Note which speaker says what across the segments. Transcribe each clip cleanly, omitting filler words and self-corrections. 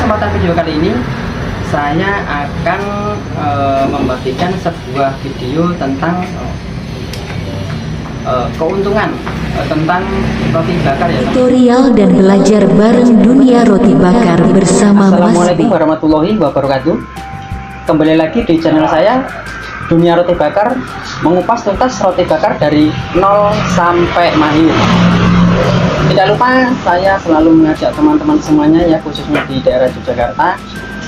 Speaker 1: kesempatan video kali ini saya akan membagikan sebuah video tentang keuntungan tentang roti bakar ya.
Speaker 2: Tutorial dan belajar bareng dunia roti bakar bersama Mas
Speaker 1: Assalamualaikum warahmatullahi wabarakatuh. Kembali lagi di channel saya Dunia Roti Bakar, mengupas tuntas roti bakar dari nol sampai mahir. Tidak lupa saya selalu mengajak teman-teman semuanya ya, khususnya di daerah Yogyakarta.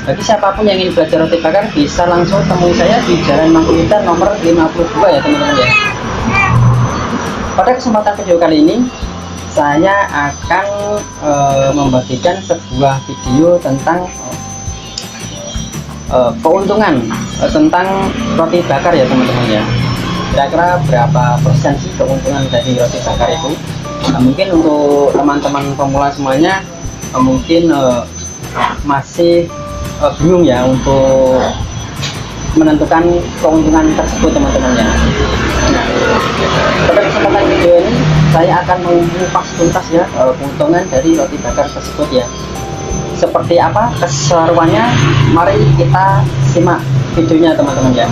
Speaker 1: Bagi siapapun yang ingin belajar roti bakar bisa langsung temui saya di Jalan Mangkunegaran nomor 52 ya teman-teman ya. Pada kesempatan video kali ini saya akan membagikan sebuah video tentang keuntungan tentang roti bakar ya teman-teman ya. Kira-kira berapa persen sih keuntungan dari roti bakar itu? Mungkin untuk teman-teman pemula semuanya mungkin masih bingung ya untuk menentukan keuntungan tersebut teman-teman ya. Nah, pada kesempatan video ini saya akan mengupas tuntas ya keuntungan dari roti bakar tersebut ya. Seperti apa keseruannya? Mari kita simak videonya teman-teman ya.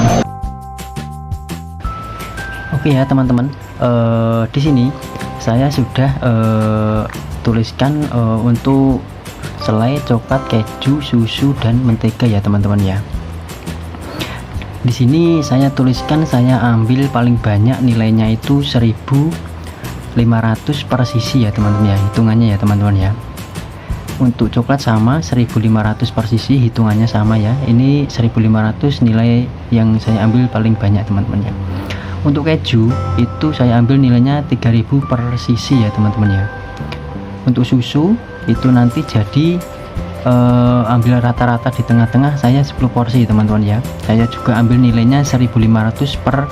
Speaker 1: Oke ya teman-teman, di sini saya sudah tuliskan untuk selai, coklat, keju, susu, dan mentega ya teman-teman ya. Di sini saya tuliskan saya ambil paling banyak nilainya itu 1.500 per sisi ya teman-teman ya, hitungannya ya teman-teman ya. Untuk coklat sama 1.500 per sisi, hitungannya sama ya. Ini 1.500 nilai yang saya ambil paling banyak teman-teman ya. Untuk keju itu saya ambil nilainya 3.000 per sisi ya teman-teman ya. Untuk susu itu nanti jadi ambil rata-rata di tengah-tengah, saya 10 porsi teman-teman ya. Saya juga ambil nilainya 1.500 per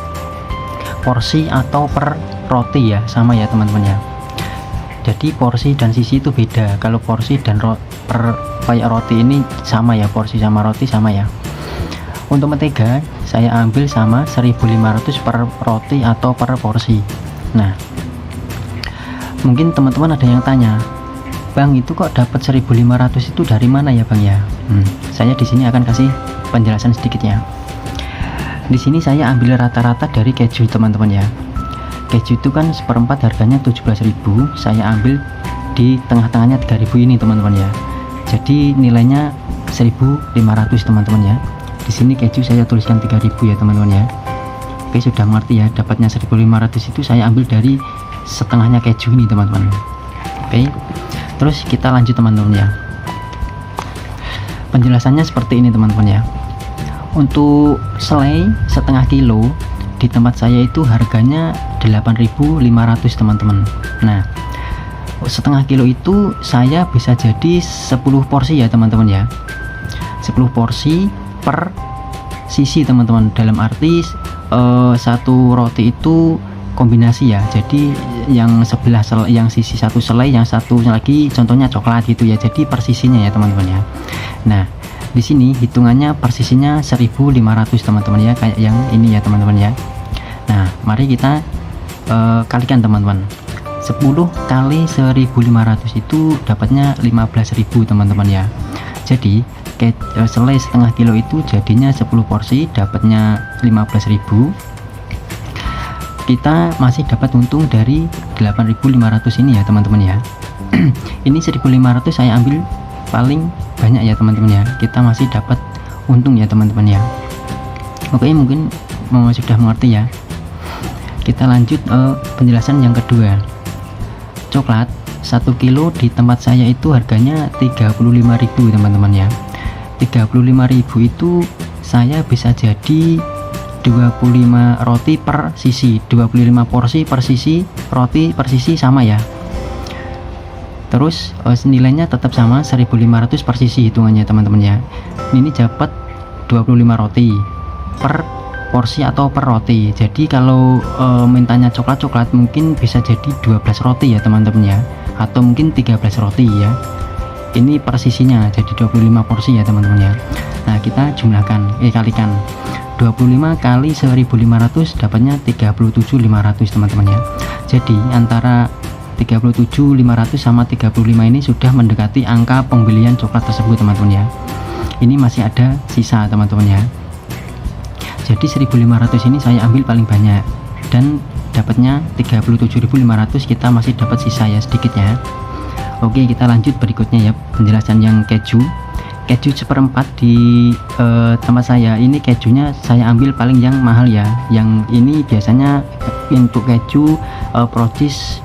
Speaker 1: porsi atau per roti ya, sama ya teman-teman ya. Jadi porsi dan sisi itu beda. Kalau porsi dan per kayak roti ini sama ya, porsi sama roti sama ya. Untuk mentega saya ambil sama 1.500 per roti atau per porsi. Nah, mungkin teman-teman ada yang tanya, Bang, itu kok dapat 1.500 itu dari mana ya Bang ya? Saya di sini akan kasih penjelasan sedikit ya. Di sini saya ambil rata-rata dari keju teman-teman ya. Keju itu kan seperempat harganya 17.000, saya ambil di tengah-tengahnya 3.000 ini teman-teman ya. Jadi nilainya 1.500 teman-teman ya. Di sini keju saya tuliskan 3.000 ya teman-teman ya. Oke, sudah mengerti ya, dapatnya 1.500 itu saya ambil dari setengahnya keju ini teman-teman. Oke, terus kita lanjut teman-teman ya. Penjelasannya seperti ini teman-teman ya. Untuk selai setengah kilo di tempat saya itu harganya 8.500 teman-teman. Nah, setengah kilo itu saya bisa jadi 10 porsi ya teman-teman ya. 10 porsi per sisi teman-teman, dalam arti satu roti itu kombinasi ya. Jadi yang sebelah yang sisi satu selai, yang satu lagi contohnya coklat gitu ya. Jadi per sisinya ya teman-teman ya. Nah, di sini hitungannya per sisinya 1.500 teman-teman ya, kayak yang ini ya teman-teman ya. Nah, mari kita kalikan teman-teman. 10 kali 1.500 itu dapatnya 15.000 teman-teman ya. Jadi selai setengah kilo itu jadinya 10 porsi, dapatnya 15.000. Kita masih dapat untung dari 8.500 ini ya teman-teman ya. Ini 1.500 saya ambil paling banyak ya teman-teman ya. Kita masih dapat untung ya teman-teman ya. Oke, mungkin sudah mengerti ya. Kita lanjut penjelasan yang kedua. Coklat 1 kilo di tempat saya itu harganya 35.000 teman-teman ya. 35.000 itu saya bisa jadi 25 roti per sisi, 25 porsi per sisi, roti per sisi sama ya. Terus nilainya tetap sama 1.500 per sisi hitungannya teman-teman ya. Ini dapat 25 roti per porsi atau per roti. Jadi kalau mintanya coklat mungkin bisa jadi 12 roti ya teman-teman ya, atau mungkin 13 roti ya. Ini per sisinya jadi 25 porsi ya teman-teman ya. Nah, kita jumlahkan, kalikan 25 kali 1.500 dapatnya 37.500 teman-teman ya. Jadi antara 37.500 sama 35 ini sudah mendekati angka pembelian coklat tersebut teman-teman ya. Ini masih ada sisa teman-teman ya. Jadi 1.500 ini saya ambil paling banyak dan dapatnya 37.500, kita masih dapat sisa ya sedikitnya. Oke, kita lanjut berikutnya ya, penjelasan yang keju seperempat di tempat saya ini. Kejunya saya ambil paling yang mahal ya, yang ini biasanya untuk keju Procis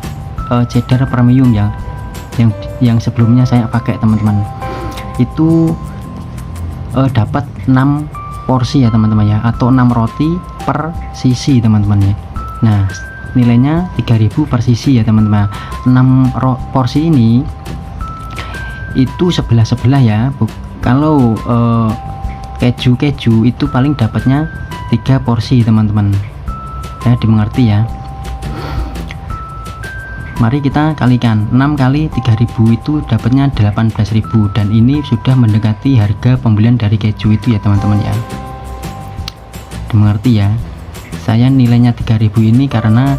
Speaker 1: cheddar premium ya, yang sebelumnya saya pakai teman-teman, itu dapat 6 porsi ya teman-teman ya, atau 6 roti per sisi teman-teman ya. Nah, nilainya 3.000 per sisi ya teman-teman. 6 porsi ini itu sebelah ya. Kalau keju itu paling dapatnya 3 porsi teman-teman ya, dimengerti ya. Mari kita kalikan, 6 kali 3.000 itu dapatnya 18.000, dan ini sudah mendekati harga pembelian dari keju itu ya teman-teman ya, dimengerti ya. Saya nilainya 3.000 ini karena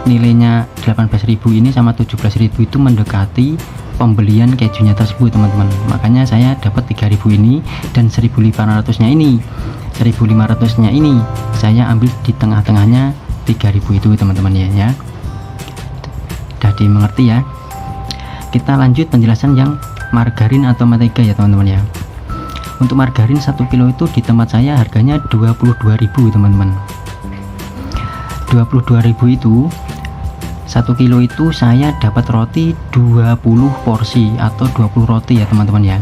Speaker 1: nilainya 18.000 ini sama 17.000 itu mendekati pembelian kejunya tersebut teman-teman. Makanya saya dapat 3.000 ini, dan 1.500 nya ini saya ambil di tengah-tengahnya 3.000 itu teman-teman ya. Sudah dimengerti ya. Kita lanjut penjelasan yang margarin atau mentega ya teman-teman ya. Untuk margarin 1 kilo itu di tempat saya harganya 22.000 teman-teman. 22.000 itu 1 kilo itu saya dapat roti 20 porsi atau 20 roti ya teman-teman ya.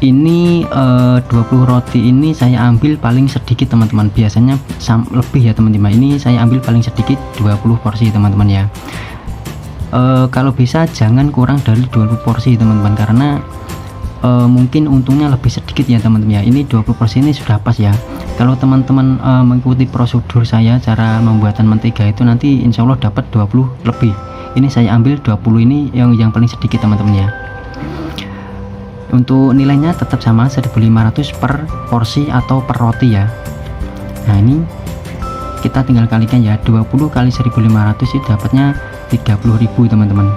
Speaker 1: Ini 20 roti ini saya ambil paling sedikit teman-teman, biasanya lebih ya teman-teman. Ini saya ambil paling sedikit 20 porsi teman-teman ya. Kalau bisa jangan kurang dari 20 porsi teman-teman, karena mungkin untungnya lebih sedikit ya teman-teman ya. Ini 20 porsi ini sudah pas ya. Kalau teman-teman mengikuti prosedur saya cara membuatan mentega itu, nanti insya Allah dapat 20 lebih. Ini saya ambil 20 ini yang paling sedikit teman-teman ya. Untuk nilainya tetap sama 1.500 per porsi atau per roti ya. Nah, ini kita tinggal kalikan ya, 20 kali 1.500 itu dapatnya 30.000 teman-teman.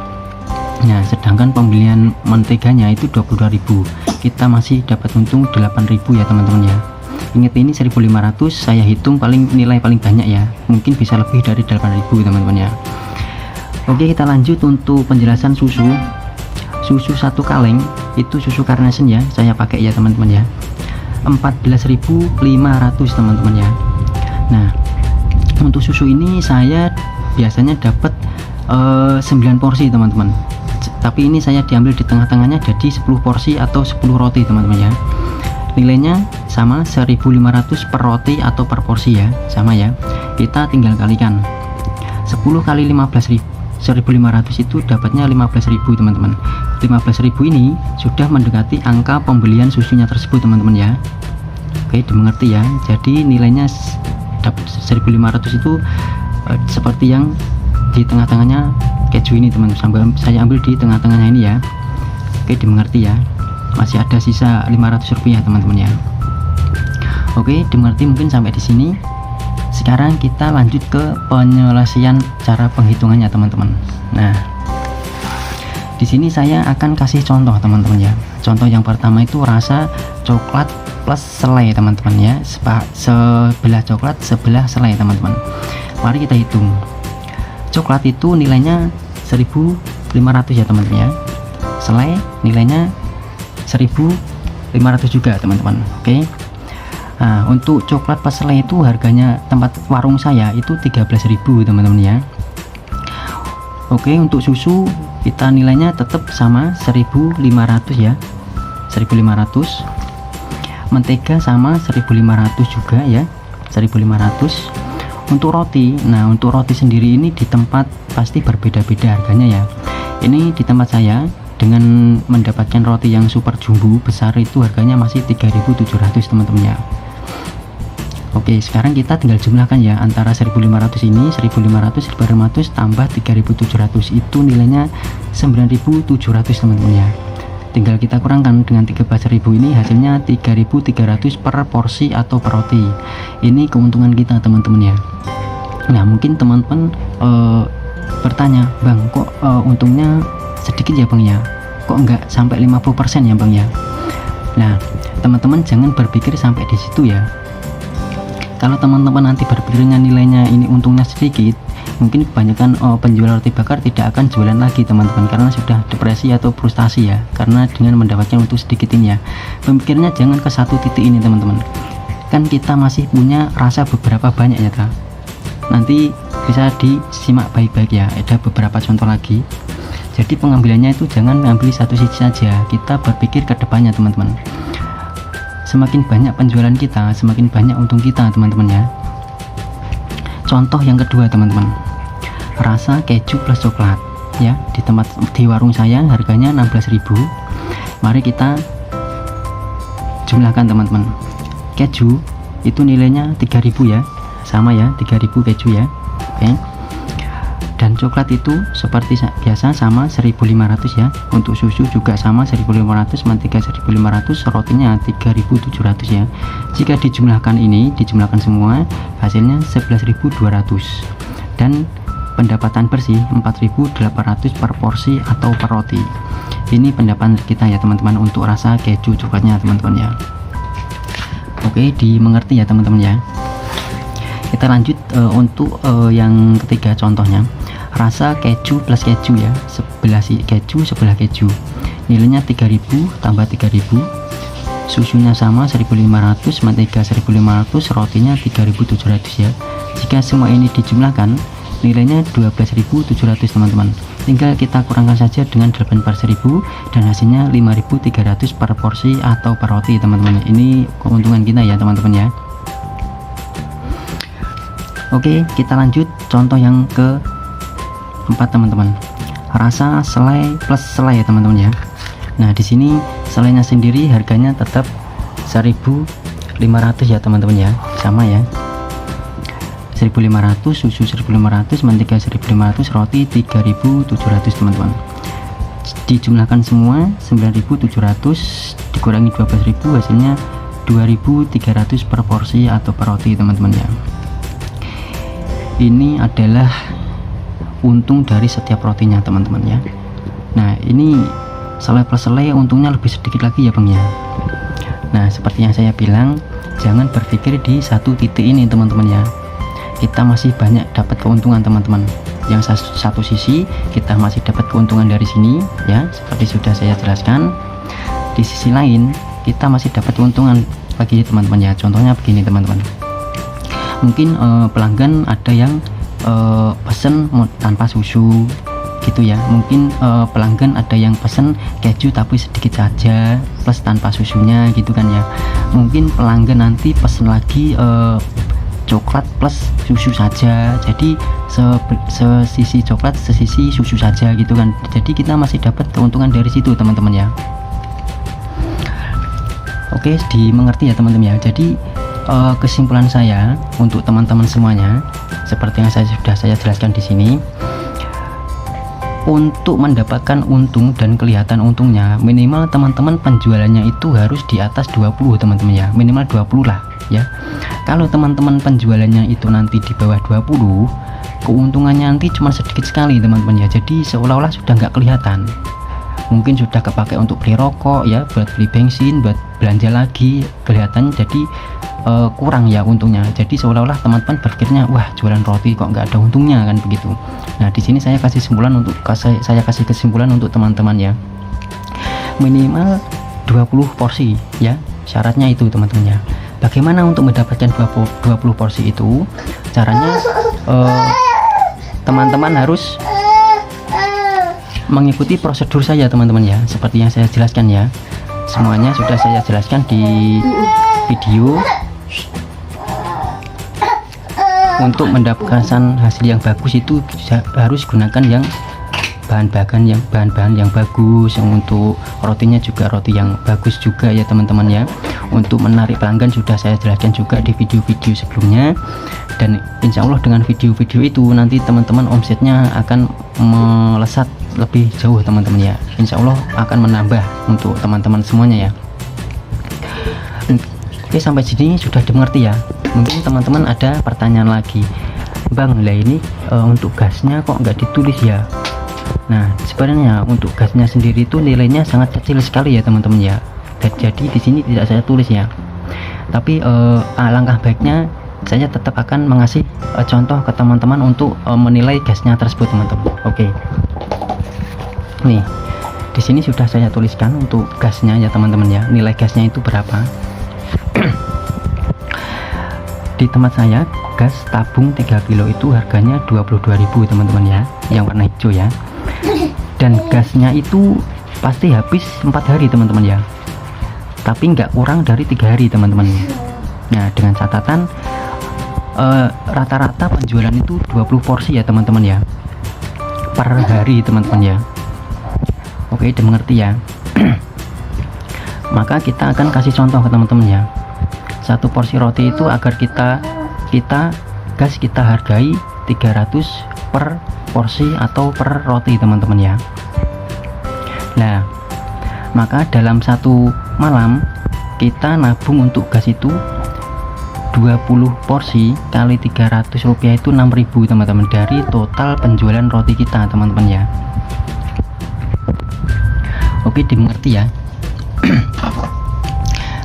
Speaker 1: Nah, sedangkan pembelian menteganya itu 22.000, kita masih dapat untung 8.000 ya teman-teman ya. Ingat, ini 1.500 saya hitung nilai paling banyak ya, mungkin bisa lebih dari 8.000 teman-teman ya. Oke, kita lanjut untuk penjelasan susu 1 kaleng itu susu Carnation ya, saya pakai ya teman-teman ya, 14.500 teman-teman ya. Nah, untuk susu ini saya biasanya dapat 9 porsi teman-teman, tapi ini saya diambil di tengah-tengahnya jadi 10 porsi atau 10 roti teman-teman ya. Nilainya sama 1.500 per roti atau per porsi ya, sama ya. Kita tinggal kalikan 10 kali 1.500 itu dapatnya 15.000 teman-teman. 15.000 ini sudah mendekati angka pembelian susunya tersebut teman-teman ya. Oke, dimengerti ya. Jadi nilainya dapat 1.500 itu seperti yang di tengah-tengahnya keju ini teman-teman, saya ambil di tengah-tengahnya ini ya. Oke, dimengerti ya. Masih ada sisa 500 rupiah teman-teman ya. Oke, dimengerti mungkin sampai di sini. Sekarang kita lanjut ke penyelesaian cara penghitungannya teman-teman. Nah, di sini saya akan kasih contoh teman-teman ya. Contoh yang pertama itu rasa coklat plus selai teman-teman ya. Sebelah coklat, sebelah selai teman-teman. Mari kita hitung. Coklat itu nilainya 1.500 ya teman-teman ya. Selai nilainya 1.500 juga teman-teman. Oke. Nah, untuk coklat pas selai itu harganya tempat warung saya itu 13.000 teman-teman ya. Oke, untuk susu kita nilainya tetap sama 1.500 ya, 1.500. Mentega sama 1.500 juga ya, 1.500. Untuk roti, nah untuk roti sendiri ini di tempat pasti berbeda-beda harganya ya. Ini di tempat saya dengan mendapatkan roti yang super jumbo besar itu harganya masih 3.700 teman-teman ya. Oke, sekarang kita tinggal jumlahkan ya, antara 1.500 ini 1.500 tambah 3.700 itu nilainya 9.700 teman-teman ya. Tinggal kita kurangkan dengan 13.000 ini hasilnya 3.300 per porsi atau per roti. Ini keuntungan kita teman-teman ya. Nah, mungkin teman-teman bertanya, Bang, kok untungnya sedikit ya Bang ya, kok enggak sampai 50% ya Bang ya. Nah teman-teman jangan berpikir sampai di situ ya. Kalau teman-teman nanti berpikirnya nilainya ini untungnya sedikit, mungkin kebanyakan penjual roti bakar tidak akan jualan lagi teman-teman, karena sudah depresi atau frustasi ya, karena dengan mendapatkan untung sedikit ini ya. Pemikirnya jangan ke satu titik ini teman-teman, kan kita masih punya rasa beberapa banyak ya ta. Nanti bisa disimak baik-baik ya, ada beberapa contoh lagi. Jadi pengambilannya itu jangan ambil satu sisi saja, kita berpikir ke depannya teman-teman. Semakin banyak penjualan kita, semakin banyak untung kita teman-teman ya. Contoh yang kedua teman-teman, rasa keju plus coklat ya, di warung saya harganya 16.000. Mari kita jumlahkan teman-teman. Keju itu nilainya 3.000 ya, sama ya, 3.000 keju ya. Oke. Dan coklat itu seperti biasa sama 1.500 ya. Untuk susu juga sama 1.500, mentega 1.500, rotinya 3.700 ya. Jika dijumlahkan semua, hasilnya 11.200. Dan pendapatan bersih 4.800 per porsi atau per roti. Ini pendapatan kita ya teman-teman untuk rasa keju coklatnya teman-teman ya. Oke, dimengerti ya teman-teman ya. Kita lanjut untuk yang ketiga contohnya, rasa keju plus keju ya, sebelah keju, nilainya 3.000 tambah 3.000, susunya sama 1.500, mentega 1.500, rotinya 3.700 ya. Jika semua ini dijumlahkan, nilainya 12.700 teman-teman. Tinggal kita kurangkan saja dengan 8/1000 dan hasilnya 5.300 per porsi atau per roti teman-teman. Ini keuntungan kita ya teman-teman ya. Oke, kita lanjut contoh yang keempat teman-teman, rasa selai plus selai ya teman-teman ya. Nah di sini selainya sendiri harganya tetap 1.500 ya teman-teman ya, sama ya, 1.500, susu 1.500, mentega 1.500, roti 3.700 teman-teman. Dijumlahkan semua 9.700 dikurangi 12.000, hasilnya 2.300 per porsi atau per roti teman-teman ya. Ini adalah untung dari setiap rotinya teman-teman ya. Nah ini selai plus selai untungnya lebih sedikit lagi ya Bang ya. Nah seperti yang saya bilang, jangan berpikir di satu titik ini teman-teman ya. Kita masih banyak dapat keuntungan teman-teman. Yang satu sisi kita masih dapat keuntungan dari sini ya, seperti sudah saya jelaskan. Di sisi lain kita masih dapat keuntungan lagi teman-teman ya. Contohnya begini teman-teman, mungkin pelanggan ada yang pesen tanpa susu gitu ya. Mungkin pelanggan ada yang pesen keju tapi sedikit saja plus tanpa susunya gitu kan ya. Mungkin pelanggan nanti pesen lagi coklat plus susu saja, jadi sesisi coklat sesisi susu saja gitu kan. Jadi kita masih dapat keuntungan dari situ teman-teman ya. Oke, dimengerti ya teman-teman ya. Jadi kesimpulan saya untuk teman-teman semuanya seperti yang sudah saya jelaskan di sini, untuk mendapatkan untung dan kelihatan untungnya, minimal teman-teman penjualannya itu harus di atas 20 teman-teman ya, minimal 20 lah ya. Kalau teman-teman penjualannya itu nanti di bawah 20, keuntungannya nanti cuma sedikit sekali teman-teman ya. Jadi seolah-olah sudah nggak kelihatan, mungkin sudah kepakai untuk beli rokok ya, buat beli bensin, buat belanja lagi, kelihatan jadi kurang ya untungnya. Jadi seolah-olah teman-teman berpikirnya, wah jualan roti kok nggak ada untungnya kan begitu. Nah di sini saya kasih kesimpulan untuk teman-teman ya, minimal 20 porsi ya, syaratnya itu teman-teman ya. Bagaimana untuk mendapatkan 20 porsi itu? Caranya teman-teman harus mengikuti prosedur saya teman-teman ya, seperti yang saya jelaskan ya. Semuanya sudah saya jelaskan di video. Untuk mendapatkan hasil yang bagus itu harus gunakan yang bahan-bahan yang bagus. Untuk rotinya juga roti yang bagus juga ya teman-teman ya. Untuk menarik pelanggan sudah saya jelaskan juga di video-video sebelumnya. Dan insya Allah dengan video-video itu nanti teman-teman omsetnya akan melesat lebih jauh teman-teman ya. Insya Allah akan menambah untuk teman-teman semuanya ya. Oke, sampai sini sudah dimengerti ya. Mungkin teman-teman ada pertanyaan lagi. Bang, lah ini untuk gasnya kok nggak ditulis ya? Nah, sebenarnya untuk gasnya sendiri itu nilainya sangat kecil sekali ya teman-teman ya. Jadi di sini tidak saya tulis ya. Tapi alangkah baiknya saya tetap akan mengasih contoh ke teman-teman untuk menilai gasnya tersebut teman-teman. Oke. Nih, di sini sudah saya tuliskan untuk gasnya ya teman-teman ya. Nilai gasnya itu berapa? Di tempat saya gas tabung 3 kilo itu harganya 22.000 teman-teman ya, yang warna hijau ya. Dan gasnya itu pasti habis 4 hari teman-teman ya, tapi nggak kurang dari 3 hari teman-teman. Nah, dengan catatan rata-rata penjualan itu 20 porsi ya teman-teman ya, per hari teman-teman ya. Oke, udah mengerti ya. Maka kita akan kasih contoh ke teman-teman ya. Satu porsi roti itu agar kita gas kita hargai 300 per porsi atau per roti teman-teman ya. Nah, maka dalam satu malam kita nabung untuk gas itu 20 porsi kali 300 rupiah itu 6.000 teman-teman, dari total penjualan roti kita teman-teman ya. Oke, dimengerti ya.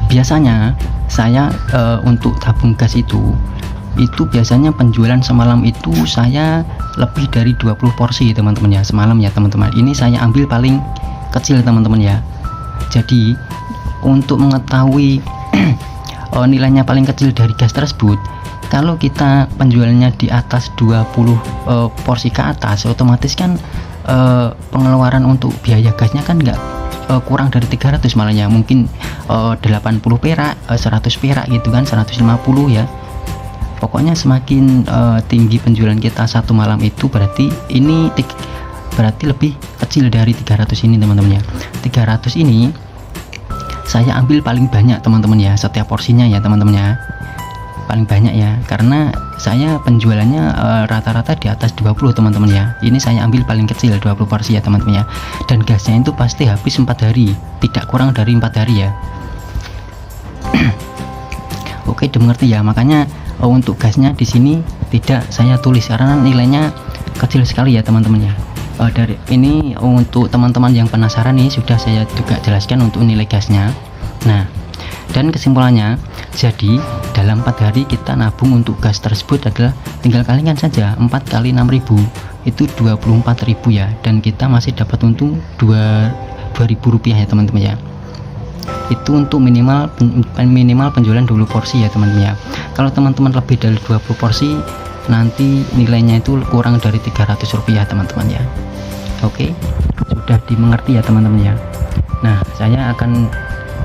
Speaker 1: Biasanya saya untuk tabung gas itu biasanya penjualan semalam itu saya lebih dari 20 porsi teman-teman ya, semalam ya teman-teman. Ini saya ambil paling kecil teman-teman ya. Jadi untuk mengetahui nilainya paling kecil dari gas tersebut, kalau kita penjualannya di atas 20 porsi ke atas, otomatis kan pengeluaran untuk biaya gasnya kan nggak kurang dari 300 malahnya, mungkin 80 perak, 100 perak gitu kan, 150 ya. Pokoknya semakin tinggi penjualan kita satu malam itu berarti lebih kecil dari 300 ini teman-teman ya. 300 ini saya ambil paling banyak teman-teman ya, setiap porsinya ya teman-teman ya, paling banyak ya, karena saya penjualannya rata-rata di atas 20 teman-teman ya. Ini saya ambil paling kecil 20 porsi ya teman-teman ya. Dan gasnya itu pasti habis 4 hari, tidak kurang dari 4 hari ya. Oke, dimengerti ya. Makanya untuk gasnya di sini tidak saya tulis karena nilainya kecil sekali ya teman-teman ya. Dari ini untuk teman-teman yang penasaran nih, sudah saya juga jelaskan untuk nilai gasnya. Nah, dan kesimpulannya, jadi dalam 4 hari kita nabung untuk gas tersebut adalah tinggal kalikan saja 4 kali 6.000 itu 24.000 ya, dan kita masih dapat untung 2.000 rupiah ya teman-teman ya. Itu untuk minimal penjualan 20 porsi ya teman-teman ya. Kalau teman-teman lebih dari 20 porsi nanti nilainya itu kurang dari 300 rupiah teman-teman ya. Oke, sudah dimengerti ya teman-teman ya. Nah, saya akan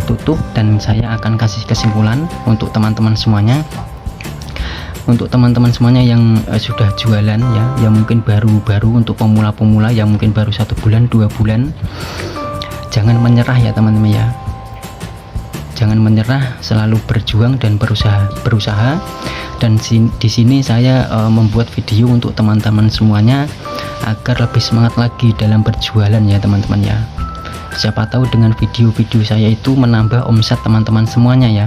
Speaker 1: tutup dan saya akan kasih kesimpulan untuk teman-teman semuanya. Untuk teman-teman semuanya yang sudah jualan ya, yang mungkin baru-baru, untuk pemula-pemula yang mungkin baru 1 bulan 2 bulan, jangan menyerah ya teman-teman ya. Jangan menyerah, selalu berjuang dan berusaha. Dan di sini saya membuat video untuk teman-teman semuanya agar lebih semangat lagi dalam berjualan ya teman-teman ya. Siapa tahu dengan video-video saya itu menambah omset teman-teman semuanya ya.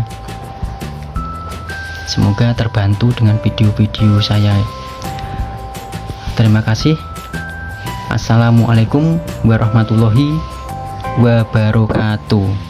Speaker 1: Semoga terbantu dengan video-video saya. Terima kasih. Assalamualaikum warahmatullahi wabarakatuh.